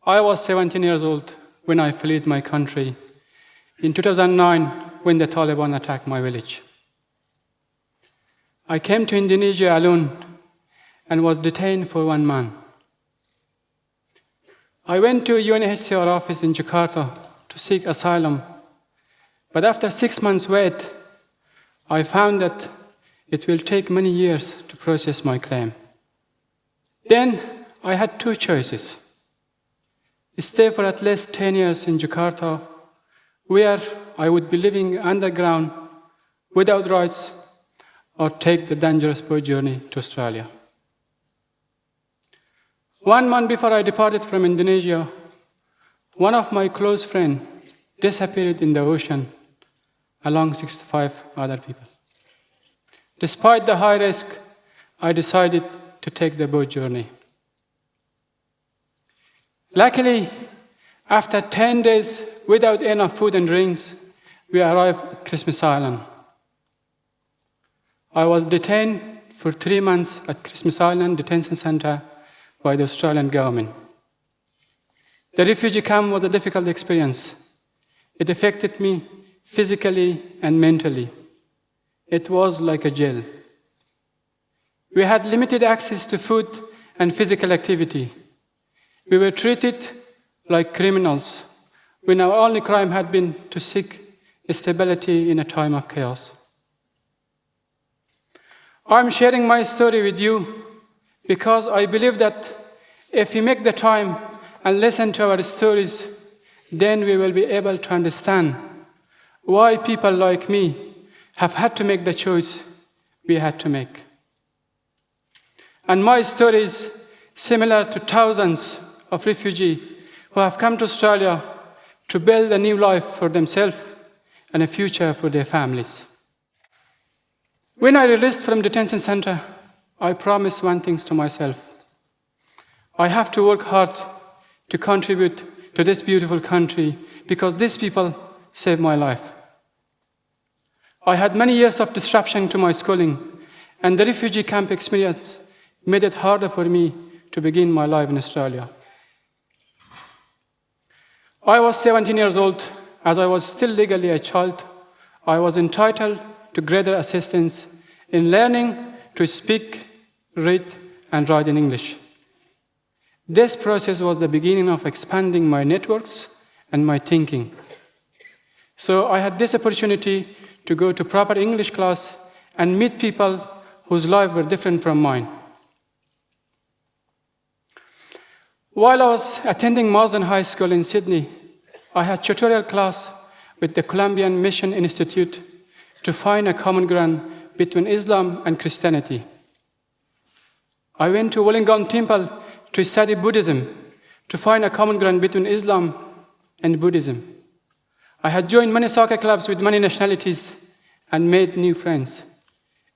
I was 17 years old when I fled my country in 2009 when the Taliban attacked my village. I came to Indonesia alone and was detained for 1 month. I went to a UNHCR office in Jakarta to seek asylum, but after 6 months wait, I found that it will take many years to process my claim. Then I had 2 choices: stay for at least 10 years in Jakarta, where I would be living underground without rights, or take the dangerous boat journey to Australia. 1 month before I departed from Indonesia, one of my close friends disappeared in the ocean along 65 other people. Despite the high risk, I decided to take the boat journey. Luckily, after 10 days without enough food and drinks, we arrived at Christmas Island. I was detained for 3 months at Christmas Island Detention Center by the Australian government. The refugee camp was a difficult experience. It affected me physically and mentally. It was like a jail. We had limited access to food and physical activity. We were treated like criminals when our only crime had been to seek stability in a time of chaos. I'm sharing my story with you because I believe that if we make the time and listen to our stories, then we will be able to understand why people like me have had to make the choice we had to make. And my story is similar to thousands of refugees who have come to Australia to build a new life for themselves and a future for their families. When I released from detention center, I promised one thing to myself. I have to work hard to contribute to this beautiful country because these people saved my life. I had many years of disruption to my schooling, and the refugee camp experience made it harder for me to begin my life in Australia. I was 17 years old. As I was still legally a child, I was entitled to greater assistance in learning to speak, read, and write in English. This process was the beginning of expanding my networks and my thinking. So I had this opportunity to go to proper English class and meet people whose lives were different from mine. While I was attending Marsden High School in Sydney, I had tutorial class with the Columbian Mission Institute to find a common ground between Islam and Christianity. I went to Wollongong Temple to study Buddhism, to find a common ground between Islam and Buddhism. I had joined many soccer clubs with many nationalities and made new friends.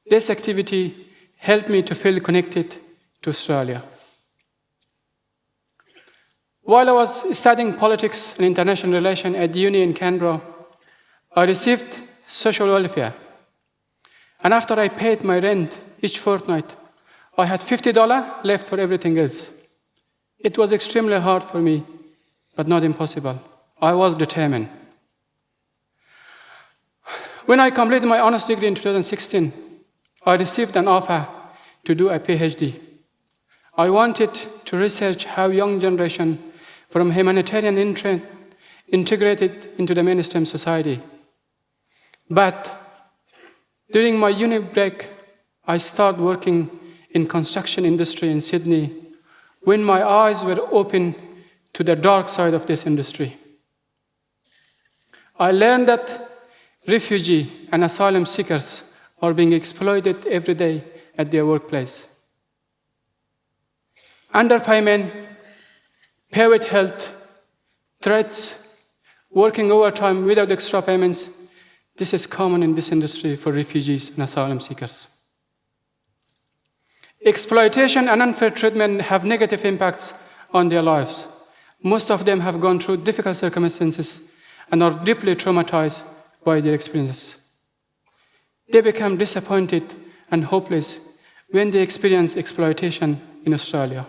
This activity helped me to feel connected to Australia. While I was studying politics and international relations at the uni in Canberra, I received social welfare. And after I paid my rent each fortnight, I had $50 left for everything else. It was extremely hard for me, but not impossible. I was determined. When I completed my honors degree in 2016, I received an offer to do a PhD. I wanted to research how young generation from humanitarian interest integrated into the mainstream society. But during my uni break, I started working in construction industry in Sydney when my eyes were open to the dark side of this industry. I learned that refugee and asylum seekers are being exploited every day at their workplace. Underpayment, pay with health, threats, working overtime without extra payments, this is common in this industry for refugees and asylum seekers. Exploitation and unfair treatment have negative impacts on their lives. Most of them have gone through difficult circumstances and are deeply traumatized by their experiences. They become disappointed and hopeless when they experience exploitation in Australia.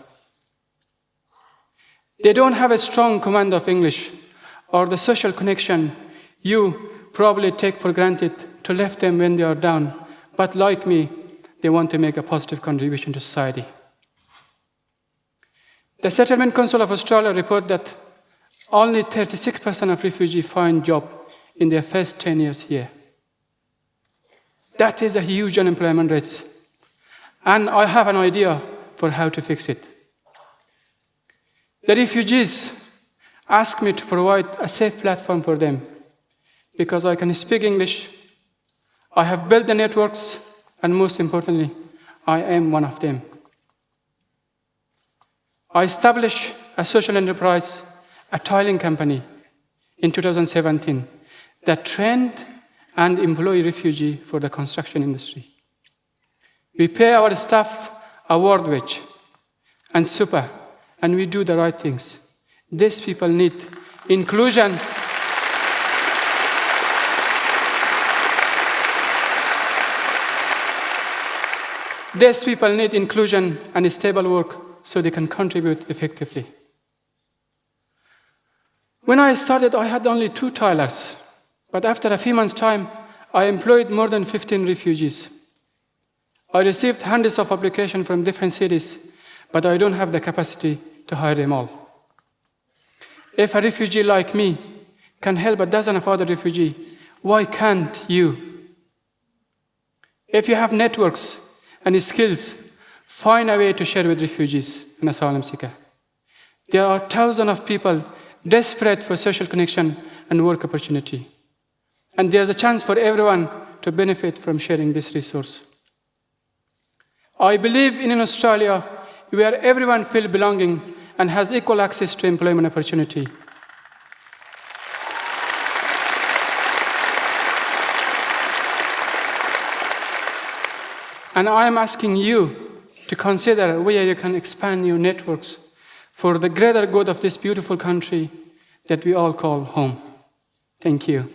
They don't have a strong command of English or the social connection you probably take for granted to lift them when they are down. But like me, they want to make a positive contribution to society. The Settlement Council of Australia report that only 36% of refugees find job in their first 10 years here. That is a huge unemployment rate. And I have an idea for how to fix it. The refugees ask me to provide a safe platform for them because I can speak English, I have built the networks, and most importantly, I am one of them. I established a social enterprise, a tiling company, in 2017 that trained and employed refugees for the construction industry. We pay our staff a ward wage and super, and we do the right things. These people need inclusion. These people need inclusion and stable work so they can contribute effectively. When I started, I had only 2 tilers, but after a few months' time, I employed more than 15 refugees. I received hundreds of applications from different cities, but I don't have the capacity to hire them all. If a refugee like me can help a dozen of other refugees, why can't you? If you have networks and skills, find a way to share with refugees and asylum seekers. There are thousands of people desperate for social connection and work opportunity. And there's a chance for everyone to benefit from sharing this resource. I believe in an Australia where everyone feels belonging and has equal access to employment opportunity. And I am asking you to consider where you can expand your networks for the greater good of this beautiful country that we all call home. Thank you.